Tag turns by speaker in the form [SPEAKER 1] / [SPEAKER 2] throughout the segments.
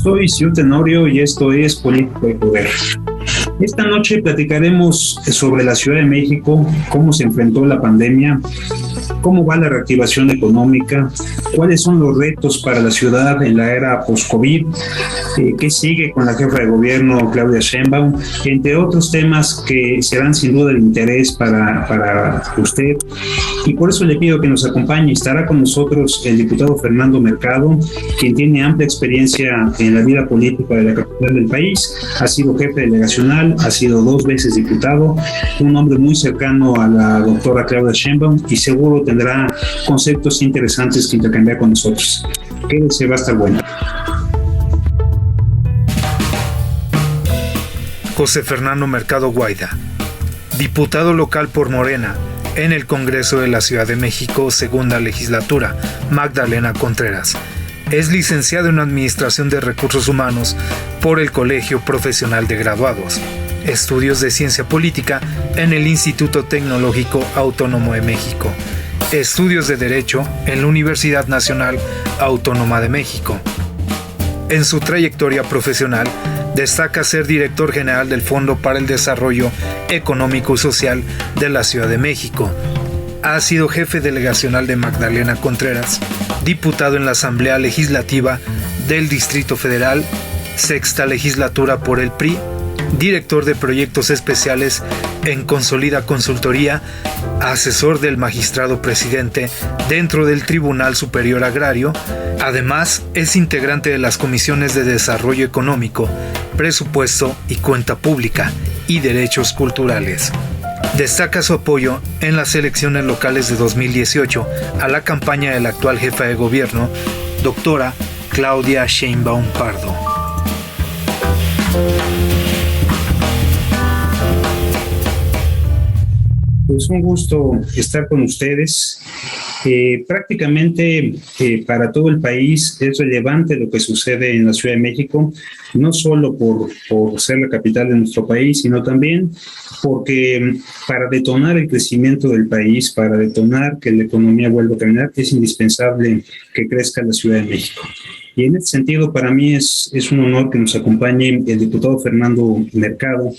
[SPEAKER 1] Soy Ciu Tenorio y esto es Política y Poder. Esta noche platicaremos sobre la Ciudad de México, cómo se enfrentó la pandemia, cómo va la reactivación económica, cuáles son los retos para la ciudad en la era post-COVID, qué sigue con la jefa de gobierno Claudia Sheinbaum, entre otros temas que serán sin duda de interés para usted. Y por eso le pido que nos acompañe. Estará con nosotros el diputado Fernando Mercado, quien tiene amplia experiencia en la vida política de la capital del país. Ha sido jefe delegacional, ha sido 2 veces diputado, un hombre muy cercano a la doctora Claudia Sheinbaum y seguro tendrá conceptos interesantes que intercambiar con nosotros. Quédese, va a estar bueno.
[SPEAKER 2] José Fernando Mercado Guaida, diputado local por Morena en el Congreso de la Ciudad de México, segunda legislatura, Magdalena Contreras. Es licenciado en Administración de Recursos Humanos por el Colegio Profesional de Graduados. Estudios de Ciencia Política en el Instituto Tecnológico Autónomo de México. Estudios de Derecho en la Universidad Nacional Autónoma de México. En su trayectoria profesional, destaca ser director general del Fondo para el Desarrollo Económico y Social de la Ciudad de México. Ha sido jefe delegacional de Magdalena Contreras, diputado en la Asamblea Legislativa del Distrito Federal, sexta legislatura por el PRI, director de proyectos especiales en Consolida Consultoría, asesor del magistrado presidente dentro del Tribunal Superior Agrario. Además, es integrante de las comisiones de Desarrollo Económico, Presupuesto y Cuenta Pública y Derechos Culturales. Destaca su apoyo en las elecciones locales de 2018 a la campaña de la actual jefa de gobierno, doctora Claudia Sheinbaum Pardo.
[SPEAKER 1] Pues un gusto estar con ustedes. Prácticamente para todo el país es relevante lo que sucede en la Ciudad de México, no solo por ser la capital de nuestro país, sino también porque para detonar el crecimiento del país, para detonar que la economía vuelva a caminar, es indispensable que crezca la Ciudad de México. Y en este sentido, para mí es un honor que nos acompañe el diputado Fernando Mercado,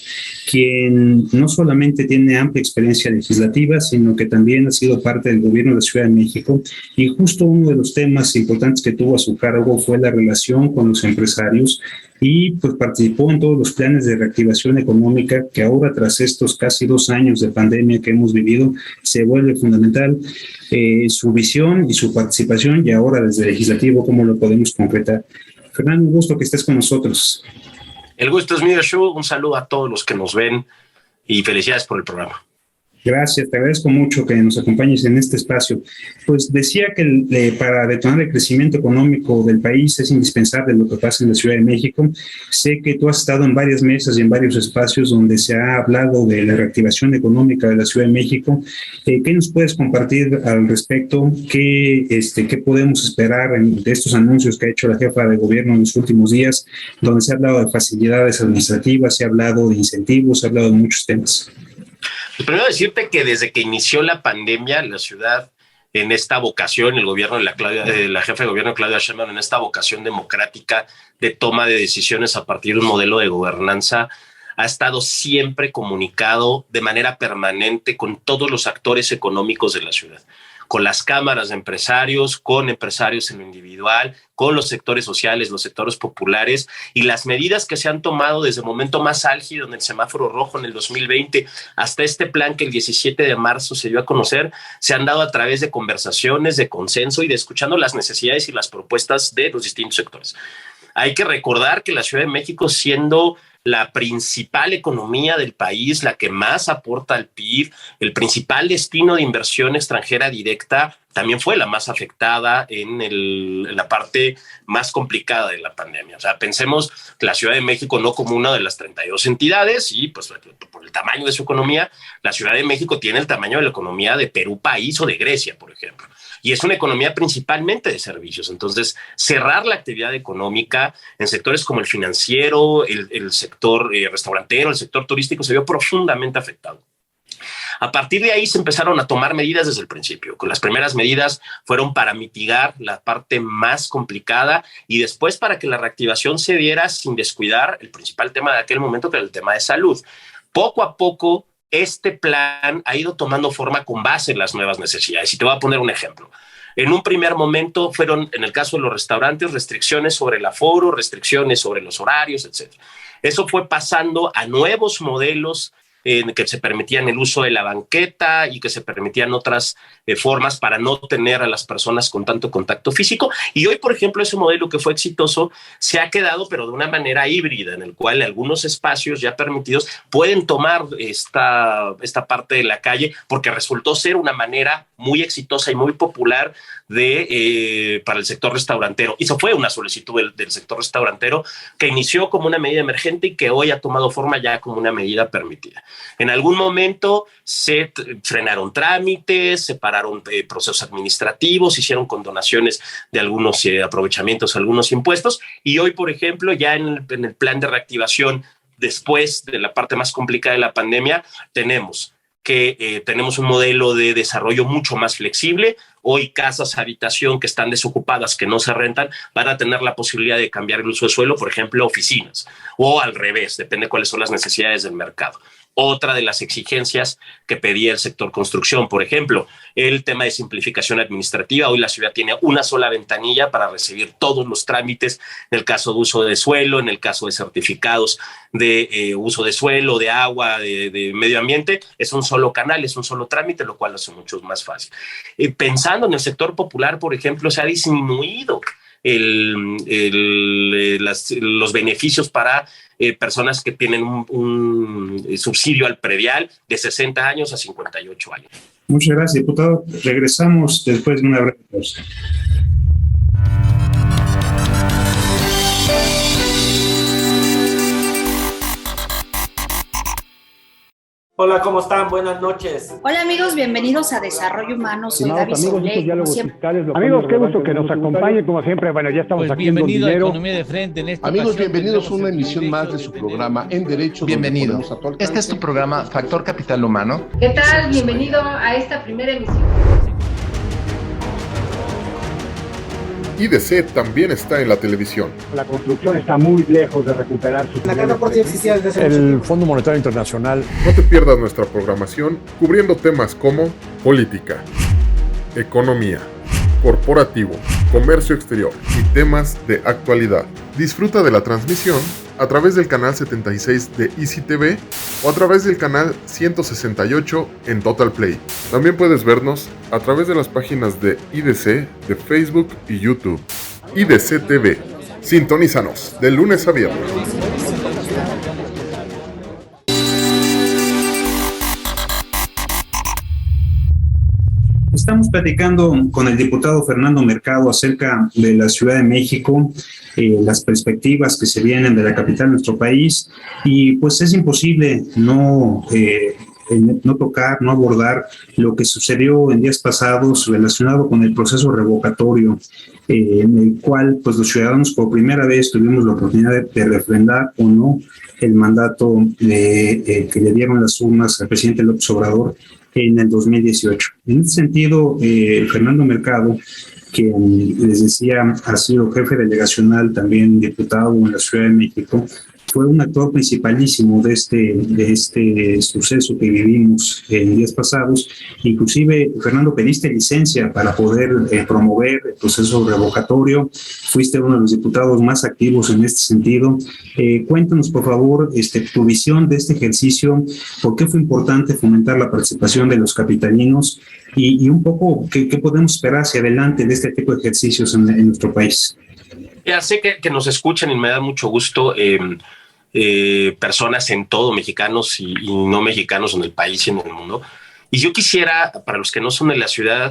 [SPEAKER 1] quien no solamente tiene amplia experiencia legislativa, sino que también ha sido parte del gobierno de la Ciudad de México. Y justo uno de los temas importantes que tuvo a su cargo fue la relación con los empresarios y pues participó en todos los planes de reactivación económica que ahora, tras estos casi 2 años de pandemia que hemos vivido, se vuelve fundamental su visión y su participación, y ahora desde el legislativo cómo lo podemos concretar. Fernando, un gusto que estés con nosotros.
[SPEAKER 3] El gusto es mío, Shu. Un saludo a todos los que nos ven y felicidades por el programa.
[SPEAKER 1] Gracias, te agradezco mucho que nos acompañes en este espacio. Pues decía que para detonar el crecimiento económico del país es indispensable lo que pasa en la Ciudad de México. Sé que tú has estado en varias mesas y en varios espacios donde se ha hablado de la reactivación económica de la Ciudad de México. ¿Qué nos puedes compartir al respecto? ¿Qué podemos esperar de estos anuncios que ha hecho la jefa de gobierno en los últimos días, donde se ha hablado de facilidades administrativas, se ha hablado de incentivos, se ha hablado de muchos temas?
[SPEAKER 3] Pues primero decirte que desde que inició la pandemia, la ciudad, en esta vocación, el gobierno de la jefa de gobierno Claudia Sheinbaum, en esta vocación democrática de toma de decisiones a partir de un modelo de gobernanza, ha estado siempre comunicado de manera permanente con todos los actores económicos de la ciudad, con las cámaras de empresarios, con empresarios en lo individual, con los sectores sociales, los sectores populares, y las medidas que se han tomado desde el momento más álgido en el semáforo rojo en el 2020 hasta este plan que el 17 de marzo se dio a conocer, se han dado a través de conversaciones, de consenso y de escuchando las necesidades y las propuestas de los distintos sectores. Hay que recordar que la Ciudad de México, siendo la principal economía del país, la que más aporta al PIB, el principal destino de inversión extranjera directa, también fue la más afectada en la parte más complicada de la pandemia. O sea, pensemos la Ciudad de México no como una de las 32 entidades y pues por el tamaño de su economía, la Ciudad de México tiene el tamaño de la economía de Perú país o de Grecia, por ejemplo. Y es una economía principalmente de servicios. Entonces, cerrar la actividad económica en sectores como el financiero, el sector restaurantero, el sector turístico se vio profundamente afectado. A partir de ahí se empezaron a tomar medidas desde el principio. Las primeras medidas fueron para mitigar la parte más complicada y después para que la reactivación se diera sin descuidar el principal tema de aquel momento, que era el tema de salud. Poco a poco, este plan ha ido tomando forma con base en las nuevas necesidades. Y te voy a poner un ejemplo. En un primer momento fueron, en el caso de los restaurantes, restricciones sobre el aforo, restricciones sobre los horarios, etc. Eso fue pasando a nuevos modelos en que se permitían el uso de la banqueta y que se permitían otras formas para no tener a las personas con tanto contacto físico. Y hoy, por ejemplo, ese modelo que fue exitoso se ha quedado, pero de una manera híbrida, en el cual algunos espacios ya permitidos pueden tomar esta parte de la calle, porque resultó ser una manera muy exitosa y muy popular para el sector restaurantero. Y eso fue una solicitud del sector restaurantero que inició como una medida emergente y que hoy ha tomado forma ya como una medida permitida. En algún momento se frenaron trámites, se pararon procesos administrativos, se hicieron condonaciones de algunos aprovechamientos, algunos impuestos, y hoy, por ejemplo, ya en el plan de reactivación, después de la parte más complicada de la pandemia, tenemos un modelo de desarrollo mucho más flexible. Hoy casas, habitación que están desocupadas, que no se rentan, van a tener la posibilidad de cambiar el uso de suelo, por ejemplo, oficinas, o al revés, depende de cuáles son las necesidades del mercado. Otra de las exigencias que pedía el sector construcción, por ejemplo, el tema de simplificación administrativa. Hoy la ciudad tiene una sola ventanilla para recibir todos los trámites en el caso de uso de suelo, en el caso de certificados de uso de suelo, de agua, de medio ambiente. Es un solo canal, es un solo trámite, lo cual lo hace mucho más fácil. Pensando en el sector popular, por ejemplo, se ha disminuido los beneficios para personas que tienen un subsidio al predial de 60 años a 58 años.
[SPEAKER 1] Muchas gracias, diputado. Regresamos después de una breve pausa.
[SPEAKER 4] Hola, ¿cómo están? Buenas noches.
[SPEAKER 5] Hola amigos, bienvenidos a Desarrollo Humano. Soy Gaby Soule.
[SPEAKER 6] Amigos, qué gusto que nos acompañen, como siempre. Bueno, ya estamos aquí en
[SPEAKER 7] bienvenido a Economía de Frente. En esta
[SPEAKER 8] amigos, bienvenidos a una emisión más de su programa En Derecho.
[SPEAKER 9] Bienvenido. Este es tu programa Factor Capital Humano.
[SPEAKER 10] ¿Qué tal? Bienvenido a esta primera emisión.
[SPEAKER 11] IDC también está en la televisión.
[SPEAKER 6] La construcción está muy lejos de recuperar su...
[SPEAKER 4] La carta por sí existía desde hace
[SPEAKER 6] el Fondo Monetario Internacional.
[SPEAKER 11] No te pierdas nuestra programación cubriendo temas como política, economía, corporativo, comercio exterior y temas de actualidad. Disfruta de la transmisión a través del canal 76 de Easy TV o a través del canal 168 en Total Play. También puedes vernos a través de las páginas de IDC, de Facebook y YouTube. IDC TV. Sintonízanos de lunes a viernes.
[SPEAKER 1] Estamos platicando con el diputado Fernando Mercado acerca de la Ciudad de México, las perspectivas que se vienen de la capital de nuestro país, y pues es imposible no tocar, no abordar lo que sucedió en días pasados relacionado con el proceso revocatorio, en el cual pues los ciudadanos por primera vez tuvimos la oportunidad de refrendar o no el mandato que le dieron las urnas al presidente López Obrador en el 2018. En ese sentido, Fernando Mercado, que les decía ha sido jefe delegacional, también diputado en la Ciudad de México, fue un actor principalísimo de este suceso que vivimos en días pasados. Inclusive, Fernando, pediste licencia para poder promover el proceso revocatorio. Fuiste uno de los diputados más activos en este sentido. Cuéntanos, por favor, tu visión de este ejercicio, por qué fue importante fomentar la participación de los capitalinos y un poco qué podemos esperar hacia adelante de este tipo de ejercicios en nuestro país.
[SPEAKER 3] Ya sé que nos escuchan y me da mucho gusto personas en todo, mexicanos y no mexicanos en el país y en el mundo. Y yo quisiera, para los que no son de la ciudad,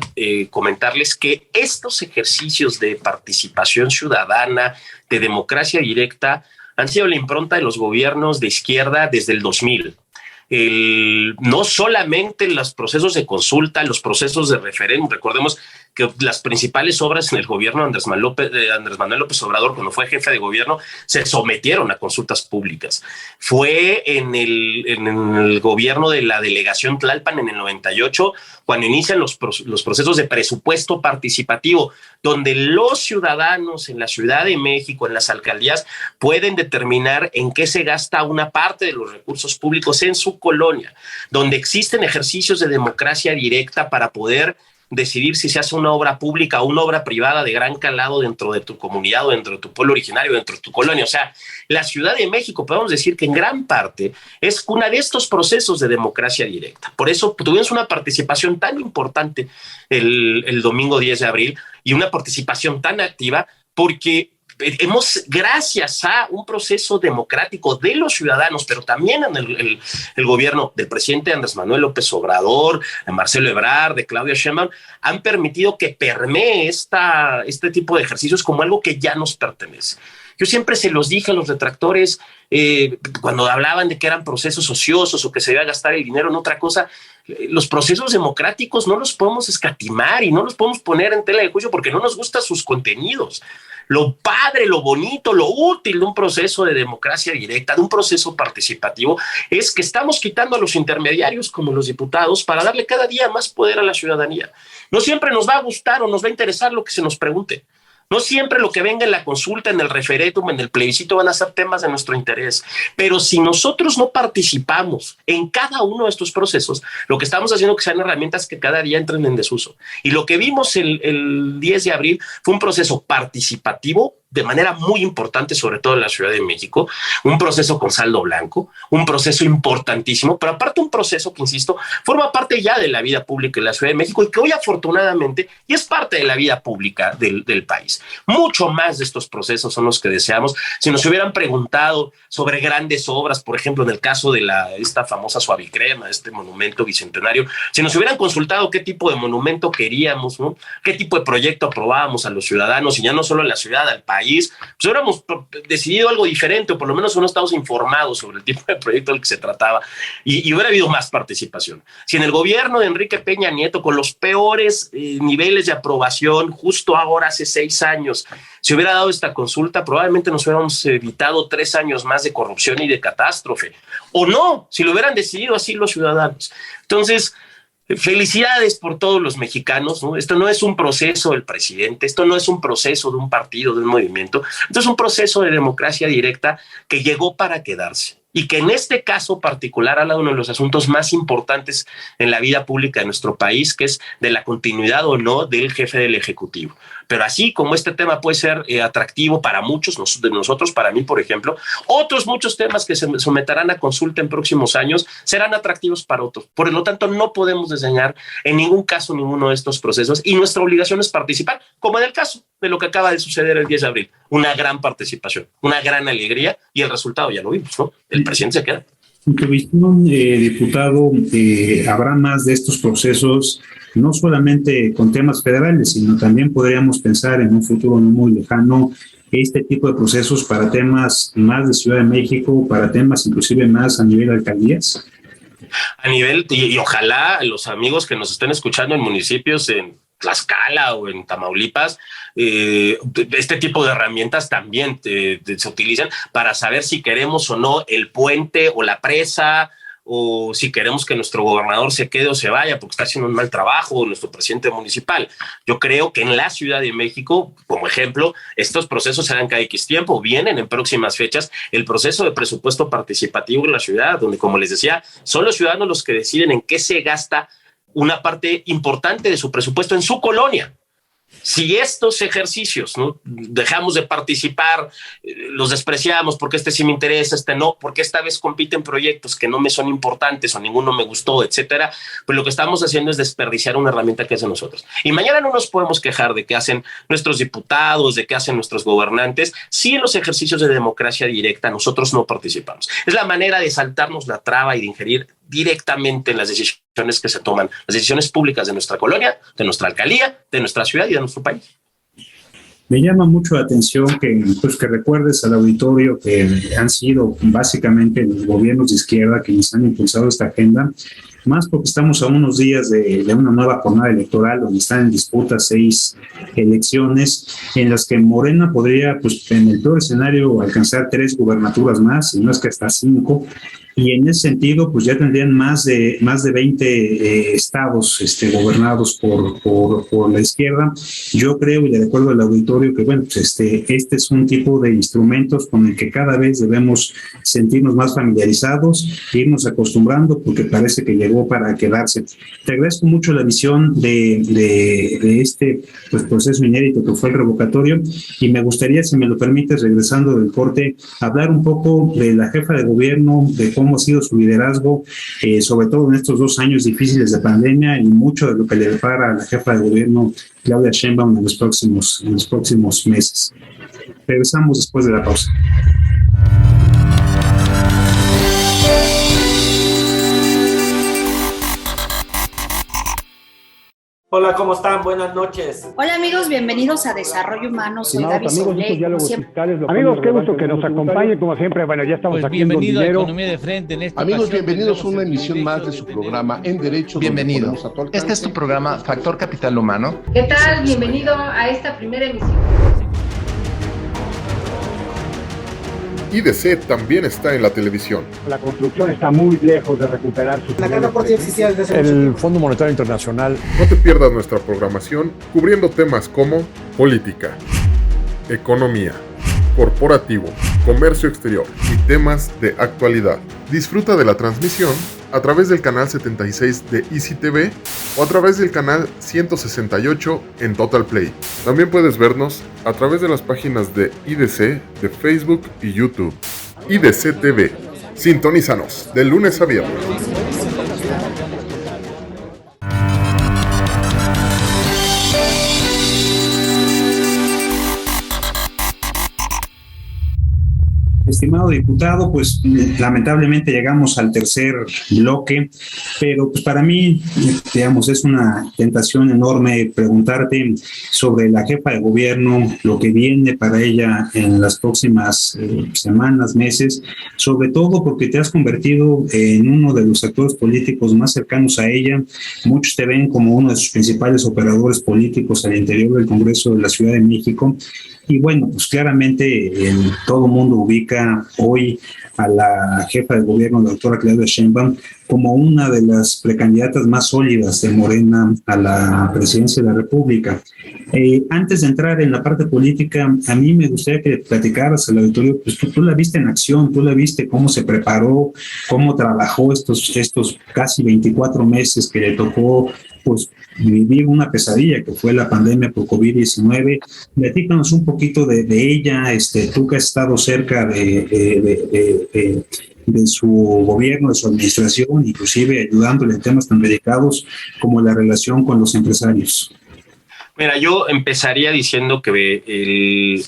[SPEAKER 3] comentarles que estos ejercicios de participación ciudadana, de democracia directa, han sido la impronta de los gobiernos de izquierda desde el 2000. No solamente los procesos de consulta, los procesos de referéndum. Recordemos que las principales obras en el gobierno de Andrés Manuel López Obrador, cuando fue jefe de gobierno, se sometieron a consultas públicas. Fue en el gobierno de la delegación Tlalpan en el 98, cuando inician los procesos de presupuesto participativo, donde los ciudadanos en la Ciudad de México, en las alcaldías, pueden determinar en qué se gasta una parte de los recursos públicos en su colonia, donde existen ejercicios de democracia directa para poder decidir si se hace una obra pública o una obra privada de gran calado dentro de tu comunidad o dentro de tu pueblo originario, dentro de tu colonia. O sea, la Ciudad de México, podemos decir que en gran parte es una de estos procesos de democracia directa. Por eso tuvimos una participación tan importante el domingo 10 de abril y una participación tan activa porque gracias a un proceso democrático de los ciudadanos, pero también en el gobierno del presidente Andrés Manuel López Obrador, de Marcelo Ebrard, de Claudia Sheinbaum, han permitido que permee este tipo de ejercicios como algo que ya nos pertenece. Yo siempre se los dije a los detractores cuando hablaban de que eran procesos ociosos o que se iba a gastar el dinero en otra cosa. Los procesos democráticos no los podemos escatimar y no los podemos poner en tela de juicio porque no nos gustan sus contenidos. Lo padre, lo bonito, lo útil de un proceso de democracia directa, de un proceso participativo, es que estamos quitando a los intermediarios como los diputados para darle cada día más poder a la ciudadanía. No siempre nos va a gustar o nos va a interesar lo que se nos pregunte. No siempre lo que venga en la consulta, en el referéndum, en el plebiscito van a ser temas de nuestro interés. Pero si nosotros no participamos en cada uno de estos procesos, lo que estamos haciendo es que sean herramientas que cada día entren en desuso. Y lo que vimos el 10 de abril fue un proceso participativo de manera muy importante, sobre todo en la Ciudad de México, un proceso con saldo blanco, un proceso importantísimo, pero aparte un proceso que, insisto, forma parte ya de la vida pública de la Ciudad de México y que hoy afortunadamente y es parte de la vida pública del país. Mucho más de estos procesos son los que deseamos. Si nos hubieran preguntado sobre grandes obras, por ejemplo, en el caso de esta famosa Suavicrema, este monumento bicentenario, si nos hubieran consultado qué tipo de monumento queríamos, ¿no? Qué tipo de proyecto aprobábamos a los ciudadanos, y ya no solo en la ciudad, al país, pues hubiéramos decidido algo diferente, o por lo menos no estamos informados sobre el tipo de proyecto del que se trataba, y hubiera habido más participación. Si en el gobierno de Enrique Peña Nieto, con los peores niveles de aprobación, justo ahora hace 6 años, se hubiera dado esta consulta, probablemente nos hubiéramos evitado 3 años más de corrupción y de catástrofe. O no, si lo hubieran decidido así los ciudadanos. Entonces, felicidades por todos los mexicanos, ¿no? Esto no es un proceso del presidente, esto no es un proceso de un partido, de un movimiento, esto es un proceso de democracia directa que llegó para quedarse y que en este caso particular habla de uno de los asuntos más importantes en la vida pública de nuestro país, que es de la continuidad o no del jefe del Ejecutivo. Pero así como este tema puede ser atractivo para muchos de nosotros, para mí, por ejemplo, otros muchos temas que se someterán a consulta en próximos años serán atractivos para otros. Por lo tanto, no podemos desdeñar en ningún caso ninguno de estos procesos y nuestra obligación es participar, como en el caso de lo que acaba de suceder el 10 de abril. Una gran participación, una gran alegría y el resultado ya lo vimos, ¿no? El presidente se queda.
[SPEAKER 1] En tu visión, diputado, habrá más de estos procesos, no solamente con temas federales, sino también podríamos pensar en un futuro no muy lejano este tipo de procesos para temas más de Ciudad de México, para temas inclusive más a nivel de alcaldías.
[SPEAKER 3] A nivel, y ojalá los amigos que nos estén escuchando en municipios en Tlaxcala o en Tamaulipas, este tipo de herramientas también se utilizan para saber si queremos o no el puente o la presa, o si queremos que nuestro gobernador se quede o se vaya porque está haciendo un mal trabajo, o nuestro presidente municipal. Yo creo que en la Ciudad de México, como ejemplo, estos procesos se dan cada X tiempo, vienen en próximas fechas el proceso de presupuesto participativo en la ciudad, donde, como les decía, son los ciudadanos los que deciden en qué se gasta una parte importante de su presupuesto en su colonia. Si estos ejercicios, ¿no?, dejamos de participar, los despreciamos porque este sí me interesa, este no, porque esta vez compiten proyectos que no me son importantes o ninguno me gustó, etcétera, pues lo que estamos haciendo es desperdiciar una herramienta que es de nosotros. Y mañana no nos podemos quejar de qué hacen nuestros diputados, de qué hacen nuestros gobernantes, si en los ejercicios de democracia directa nosotros no participamos. Es la manera de saltarnos la traba y de ingerir directamente en las decisiones que se toman, las decisiones públicas de nuestra colonia, de nuestra alcaldía, de nuestra ciudad y de nuestro país.
[SPEAKER 1] Me llama mucho la atención que recuerdes al auditorio que han sido básicamente los gobiernos de izquierda quienes han impulsado esta agenda más porque estamos a unos días de una nueva jornada electoral donde están en disputa 6 elecciones en las que Morena podría, pues en el peor escenario, alcanzar 3 gubernaturas más, y no es que hasta 5. Y en ese sentido, pues ya tendrían más de 20 estados gobernados por la izquierda. Yo creo, y le recuerdo al auditorio, que bueno, pues este es un tipo de instrumentos con el que cada vez debemos sentirnos más familiarizados, irnos acostumbrando, porque parece que llegó para quedarse. Te agradezco mucho la visión de este pues, proceso inédito que fue el revocatorio, y me gustaría, si me lo permites, regresando del corte, hablar un poco de la jefa de gobierno, de cómo ha sido su liderazgo, sobre todo en estos 2 años difíciles de pandemia, y mucho de lo que le depara a la jefa de gobierno, Claudia Sheinbaum, en los próximos meses. Regresamos después de la pausa.
[SPEAKER 4] Hola, ¿cómo están? Buenas noches.
[SPEAKER 5] Hola amigos, bienvenidos a Desarrollo Humano. Soy Gaby Soule.
[SPEAKER 6] Amigos, qué gusto que nos acompañen, como siempre. Bueno, ya estamos aquí en
[SPEAKER 7] bienvenido a Economía de Frente. En esta
[SPEAKER 8] Amigos,
[SPEAKER 7] ocasión
[SPEAKER 8] bienvenidos a una emisión más de su programa En Derecho.
[SPEAKER 9] Bienvenido. Este es tu programa Factor Capital Humano.
[SPEAKER 10] ¿Qué tal? Bienvenido a esta primera emisión.
[SPEAKER 11] IDC también está en la televisión.
[SPEAKER 6] La construcción está muy lejos de recuperar sus...
[SPEAKER 4] La carga por sí existía desde hace
[SPEAKER 6] El Fondo Monetario Internacional.
[SPEAKER 11] No te pierdas nuestra programación cubriendo temas como política, economía, corporativo, comercio exterior y temas de actualidad. Disfruta de la transmisión a través del canal 76 de Easy TV o a través del canal 168 en Total Play. También puedes vernos a través de las páginas de IDC, de Facebook y YouTube. IDC TV. Sintonízanos de lunes a viernes.
[SPEAKER 1] Estimado diputado, pues lamentablemente llegamos al tercer bloque, pero pues para mí, digamos, es una tentación enorme preguntarte sobre la jefa de gobierno, lo que viene para ella en las próximas semanas, meses, sobre todo porque te has convertido en uno de los actores políticos más cercanos a ella. Muchos te ven como uno de sus principales operadores políticos al interior del Congreso de la Ciudad de México. Y bueno, pues claramente todo el mundo ubica hoy a la jefa de gobierno, la doctora Claudia Sheinbaum, como una de las precandidatas más sólidas de Morena a la presidencia de la República. Antes de entrar en la parte política, a mí me gustaría que platicaras al auditorio, pues tú la viste en acción, tú la viste cómo se preparó, cómo trabajó estos casi 24 meses que le tocó pues vivir una pesadilla que fue la pandemia por COVID-19. Platícanos un poquito de ella, tú que has estado cerca de su gobierno, de su administración, inclusive ayudándole en temas tan delicados como la relación con los empresarios.
[SPEAKER 3] Mira, yo empezaría diciendo que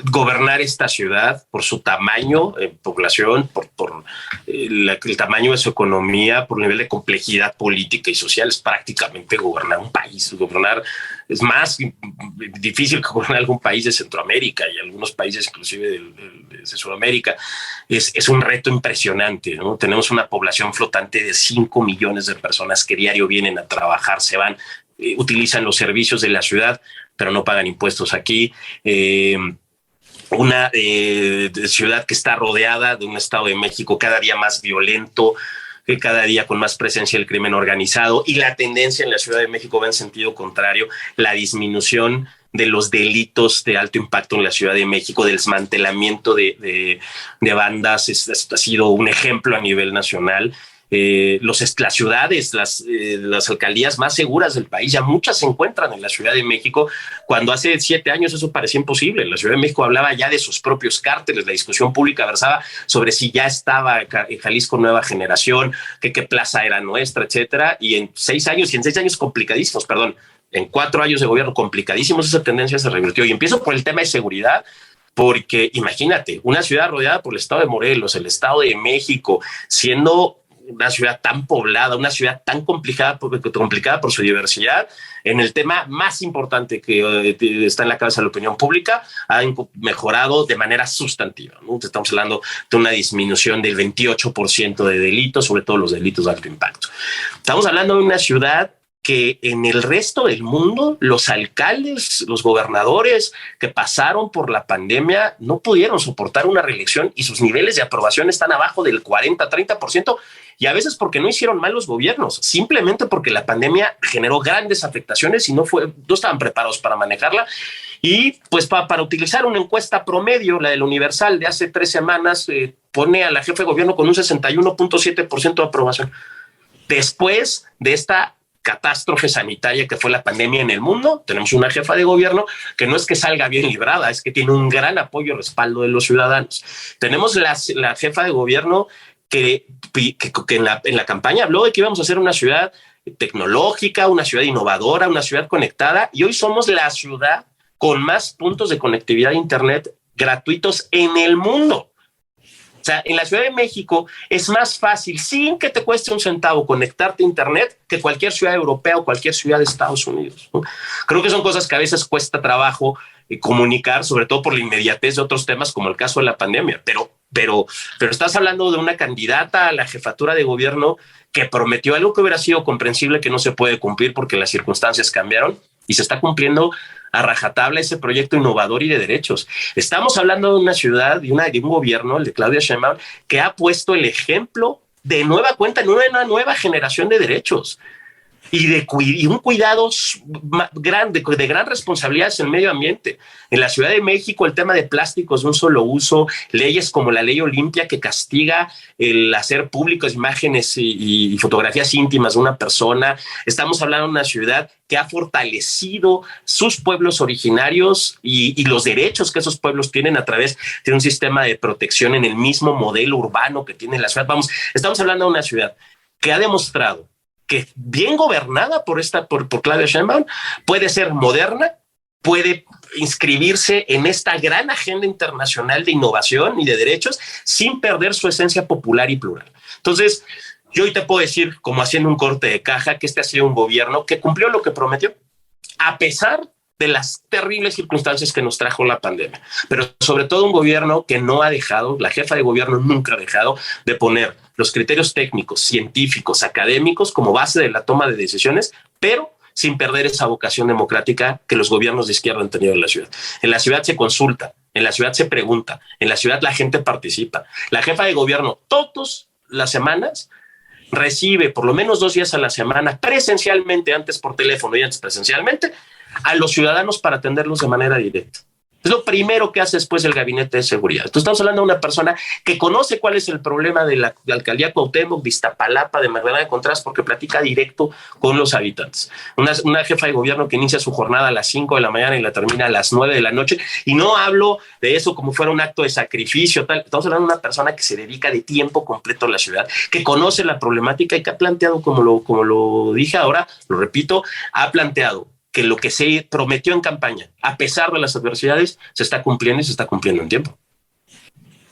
[SPEAKER 3] gobernar esta ciudad por su tamaño en población, por el tamaño de su economía, por el nivel de complejidad política y social, es prácticamente gobernar un país. Gobernar es más difícil que gobernar algún país de Centroamérica y algunos países inclusive de Sudamérica. Es un reto impresionante, ¿no? Tenemos una población flotante de 5 millones de personas que diario vienen a trabajar, se van, utilizan los servicios de la ciudad, pero no pagan impuestos aquí. Una ciudad que está rodeada de un Estado de México cada día más violento, cada día con más presencia del crimen organizado, y la tendencia en la Ciudad de México va en sentido contrario, la disminución de los delitos de alto impacto en la Ciudad de México, del desmantelamiento de bandas, ha sido un ejemplo a nivel nacional. Las ciudades, las alcaldías más seguras del país, ya muchas se encuentran en la Ciudad de México, cuando hace 7 años eso parecía imposible. La Ciudad de México hablaba ya de sus propios cárteles, la discusión pública versaba sobre si ya estaba en Jalisco Nueva Generación, que qué plaza era nuestra, etcétera, y en 6 años complicadísimos, en 4 años de gobierno complicadísimos, esa tendencia se revirtió. Y empiezo por el tema de seguridad, porque imagínate, una ciudad rodeada por el Estado de Morelos, el Estado de México, siendo una ciudad tan poblada, una ciudad tan complicada por su diversidad, en el tema más importante que está en la cabeza de la opinión pública, ha mejorado de manera sustantiva, ¿no? Estamos hablando de una disminución del 28% de delitos, sobre todo los delitos de alto impacto. Estamos hablando de una ciudad que en el resto del mundo los alcaldes, los gobernadores que pasaron por la pandemia no pudieron soportar una reelección y sus niveles de aprobación están abajo del 40-30%, y a veces porque no hicieron mal los gobiernos, simplemente porque la pandemia generó grandes afectaciones y no estaban preparados para manejarla. Y pues para utilizar una encuesta promedio, la del Universal de hace 3 semanas, pone a la jefa de gobierno con un 61.7% de aprobación. Después de esta catástrofe sanitaria que fue la pandemia en el mundo, tenemos una jefa de gobierno que no es que salga bien librada, es que tiene un gran apoyo y respaldo de los ciudadanos. Tenemos la jefa de gobierno que en la campaña habló de que íbamos a ser una ciudad tecnológica, una ciudad innovadora, una ciudad conectada, y hoy somos la ciudad con más puntos de conectividad a Internet gratuitos en el mundo. O sea, en la Ciudad de México es más fácil, sin que te cueste un centavo, conectarte a Internet que cualquier ciudad europea o cualquier ciudad de Estados Unidos, ¿no? Creo que son cosas que a veces cuesta trabajo comunicar, sobre todo por la inmediatez de otros temas como el caso de la pandemia. Pero estás hablando de una candidata a la jefatura de gobierno que prometió algo que hubiera sido comprensible que no se puede cumplir porque las circunstancias cambiaron, y se está cumpliendo a rajatabla ese proyecto innovador y de derechos. Estamos hablando de una ciudad, de un gobierno, el de Claudia Sheinbaum, que ha puesto el ejemplo de nueva cuenta en una nueva generación de derechos y un cuidado grande, de gran responsabilidad en el medio ambiente. En la Ciudad de México, el tema de plásticos de un solo uso, leyes como la ley Olimpia que castiga el hacer públicas imágenes y fotografías íntimas de una persona. Estamos hablando de una ciudad que ha fortalecido sus pueblos originarios y los derechos que esos pueblos tienen a través de un sistema de protección en el mismo modelo urbano que tiene la ciudad. Estamos hablando de una ciudad que ha demostrado que bien gobernada por Claudia Sheinbaum puede ser moderna, puede inscribirse en esta gran agenda internacional de innovación y de derechos sin perder su esencia popular y plural. Entonces, yo hoy te puedo decir, como haciendo un corte de caja, que este ha sido un gobierno que cumplió lo que prometió, a pesar de las terribles circunstancias que nos trajo la pandemia, pero sobre todo un gobierno que no ha dejado, la jefa de gobierno nunca ha dejado de poner los criterios técnicos, científicos, académicos como base de la toma de decisiones, pero sin perder esa vocación democrática que los gobiernos de izquierda han tenido en la ciudad. En la ciudad se consulta, en la ciudad se pregunta, en la ciudad la gente participa. La jefa de gobierno todas las semanas recibe por lo menos 2 días a la semana presencialmente, antes por teléfono y antes presencialmente, a los ciudadanos para atenderlos de manera directa. Es lo primero que hace después el gabinete de seguridad. Entonces estamos hablando de una persona que conoce cuál es el problema de la alcaldía Cuauhtémoc, de Iztapalapa, de Magdalena de Contreras, porque platica directo con los habitantes. Una jefa de gobierno que inicia su jornada a las 5 de la mañana y la termina a las 9 de la noche. Y no hablo de eso como fuera un acto de sacrificio, tal. Estamos hablando de una persona que se dedica de tiempo completo a la ciudad, que conoce la problemática y que ha planteado, como lo dije ahora, lo repito, ha planteado que lo que se prometió en campaña, a pesar de las adversidades, se está cumpliendo y se está cumpliendo en tiempo.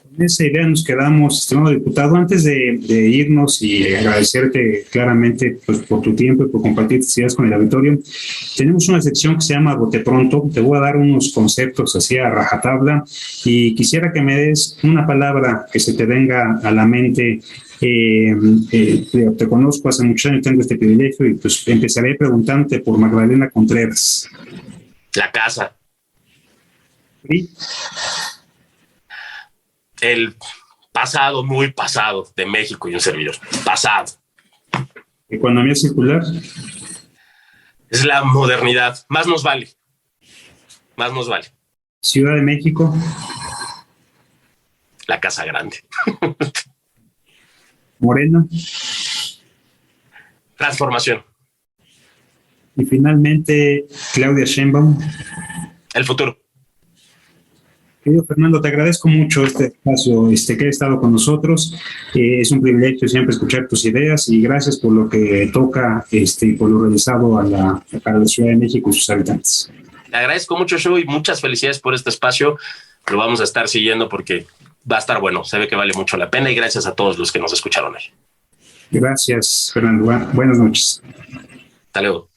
[SPEAKER 1] Con esa idea nos quedamos, estimado diputado. Antes de irnos y agradecerte claramente pues, por tu tiempo y por compartir tus ideas con el auditorio, tenemos una sección que se llama Bote Pronto. Te voy a dar unos conceptos así a rajatabla y quisiera que me des una palabra que se te venga a la mente. Te conozco hace muchos años, tengo este privilegio y pues empezaré preguntándote por Magdalena Contreras.
[SPEAKER 3] La casa.
[SPEAKER 1] ¿Sí?
[SPEAKER 3] El pasado, muy pasado de México y un servidor. Pasado.
[SPEAKER 1] Economía circular.
[SPEAKER 3] Es la modernidad. Más nos vale. Más nos vale.
[SPEAKER 1] Ciudad de México.
[SPEAKER 3] La casa grande.
[SPEAKER 1] Morena.
[SPEAKER 3] Transformación.
[SPEAKER 1] Y finalmente, Claudia Sheinbaum.
[SPEAKER 3] El futuro.
[SPEAKER 1] Querido Fernando, te agradezco mucho este espacio que has estado con nosotros. Es un privilegio siempre escuchar tus ideas y gracias por lo que toca y por lo realizado para la Ciudad de México y sus habitantes.
[SPEAKER 3] Le agradezco mucho, Shu, y muchas felicidades por este espacio. Lo vamos a estar siguiendo porque va a estar bueno. Se ve que vale mucho la pena y gracias a todos los que nos escucharon hoy.
[SPEAKER 1] Gracias, Fernando. Buenas noches.
[SPEAKER 3] Hasta luego.